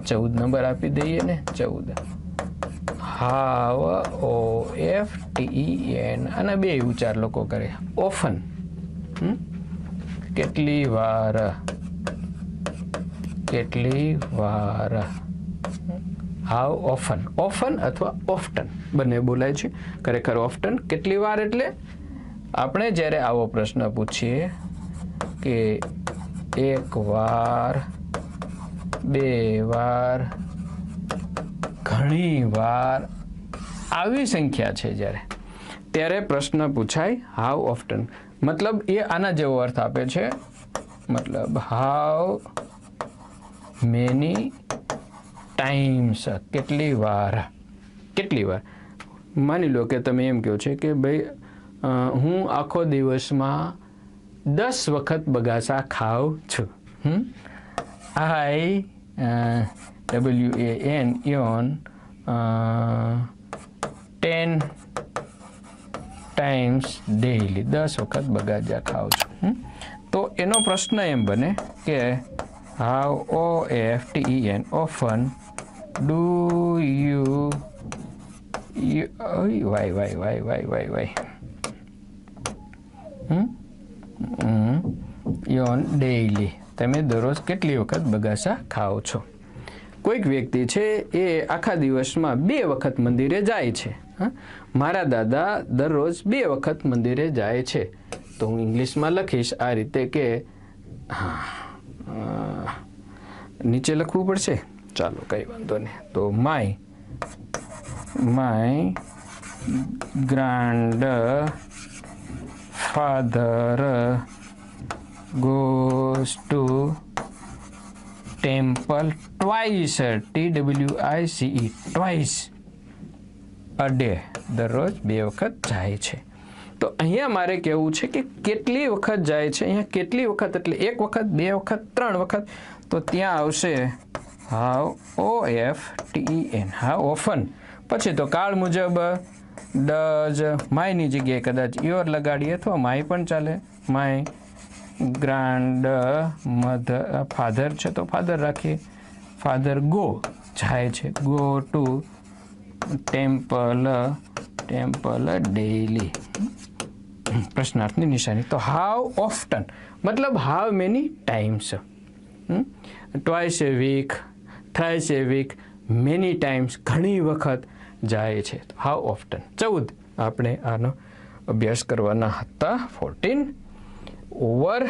14 number आपी दईए ने 14 how OFTEN અને બે ઉચ્ચાર લોકો કરે ઓફન કેટલી વાર હાઉ ઓફન ઓફન અથવા ઓફટન બંને બોલાય છે ખરેખર ઓફટન કેટલી વાર એટલે આપણે જ્યારે આવો પ્રશ્ન પૂછીએ કે એક વાર બે વાર ઘણી વાર આવી સંખ્યા છે જ્યારે ત્યારે પ્રશ્ન પૂછાય હાઉ ઓફટન मतलब ये आना जेवो अर्थ आपे छे मतलब हाउ मेनी टाइम्स केटली वार मानी लो कि तमे एम कहो छे कि भाई हूँ आखो दिवस में 10 वखत बगासा खाऊं छू आई WAN योन 10 टाइम्स डेली 10 वखत बगाजा खाओ छो तो एनो प्रश्न एम बने के how OFTEN often do you वाई योन डेली तमे दररोज केटली वखत बगासा खाओ छो कोईक व्यक्ति छे ए आखा दिवस में 2 वखत मंदिरे जाय छे मारा दादा दररोज 2 वखत मंदिरे जाए छे तो हूँ इंग्लिश में लखीश आ रीते के नीचे लखवू पड़शे चालो कई वांधो नहीं तो my grandfather goes to temple twice TWICE twice a day दररोज 2 वखत जाए छे तो अहींया मारे कहेवुं छे कि केटली वखत जाए छे अहींया केटली वखत एटले 1 वखत 2 वखत 3 वखत तो त्यां आवशे हाउ OFTEN हाउ ऑफन पछी तो काळ मुजब डज माय नी जग्याए कदाच योर लगाडीए अथवा माय पण चाले माय ग्रांड मधर फाधर छे तो फाधर राखीए फाधर गो जाए छे गो टू टेम्पल डेली प्रश्नार्थनी निशानी तो हाउ ऑफ्टन मतलब how many times twice a week thrice a week many times घणी वखत जाए छे तो हाउ ऑफ्टन 14 आपणे आनो अभ्यास करवाना हता 14 ओवर